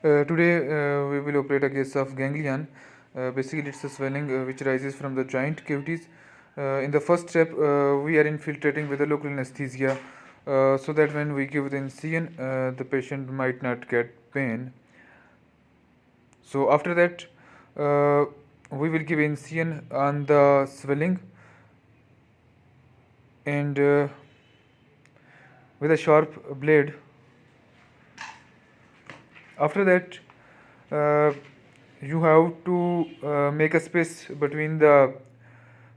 Today we will operate a case of ganglion. Basically, it's a swelling which rises from the joint cavities. In the first step, we are infiltrating with a local anesthesia so that when we give the incision, the patient might not get pain. So after that, we will give incision on the swelling and with a sharp blade. After that, uh, you have to make a space between the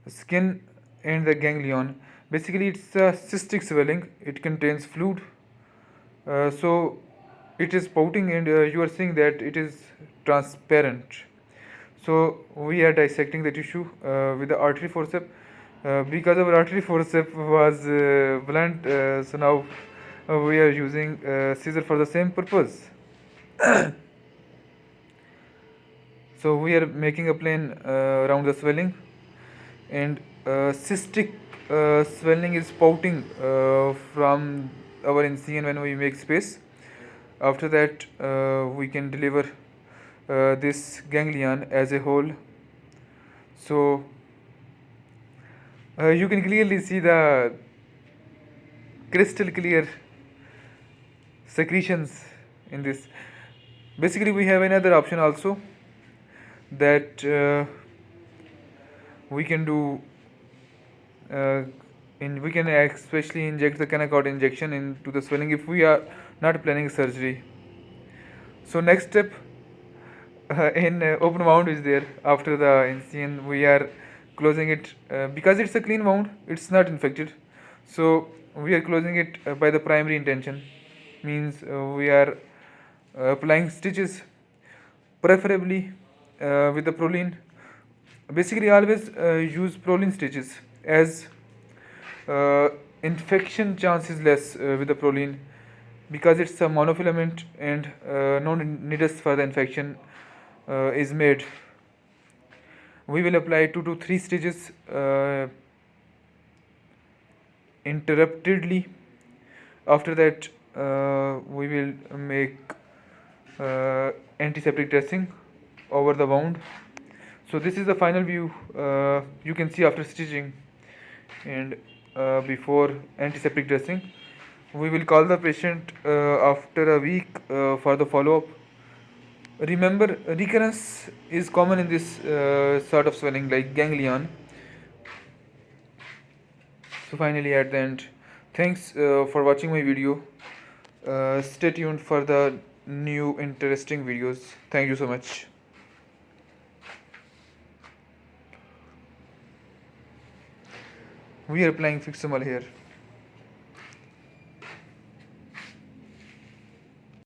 skin and the ganglion. Basically, it's a cystic swelling. It contains fluid. So it is pouting, and you are seeing that it is transparent. So we are dissecting the tissue with the artery forceps. Because our artery forceps was blunt, so now we are using scissor for the same purpose. So we are making a plane around the swelling, and cystic swelling is spouting from our incision when we make space. After that, we can deliver this ganglion as a whole. So you can clearly see the crystal clear secretions in this. Basically, we have another option also, that we can do we can especially inject the Kenacort injection into the swelling if we are not planning surgery. So next step in open wound is there. After the incision, we are closing it because it's a clean wound, it's not infected. So we are closing it by the primary intention, means we are applying stitches, preferably with the Prolene. Basically, always use Prolene stitches, as uh, infection chance is less with the Prolene, because it's a monofilament and no needles for the infection is made. We will apply 2 to 3 stitches interruptedly. After that, we will make antiseptic dressing over the wound. So this is the final view you can see after stitching and before antiseptic dressing. We will call the patient after a week for the follow-up. Remember, recurrence is common in this sort of swelling like ganglion. So finally at the end, thanks for watching my video. Stay tuned for the new interesting videos. Thank you so much. We are applying fixamal here.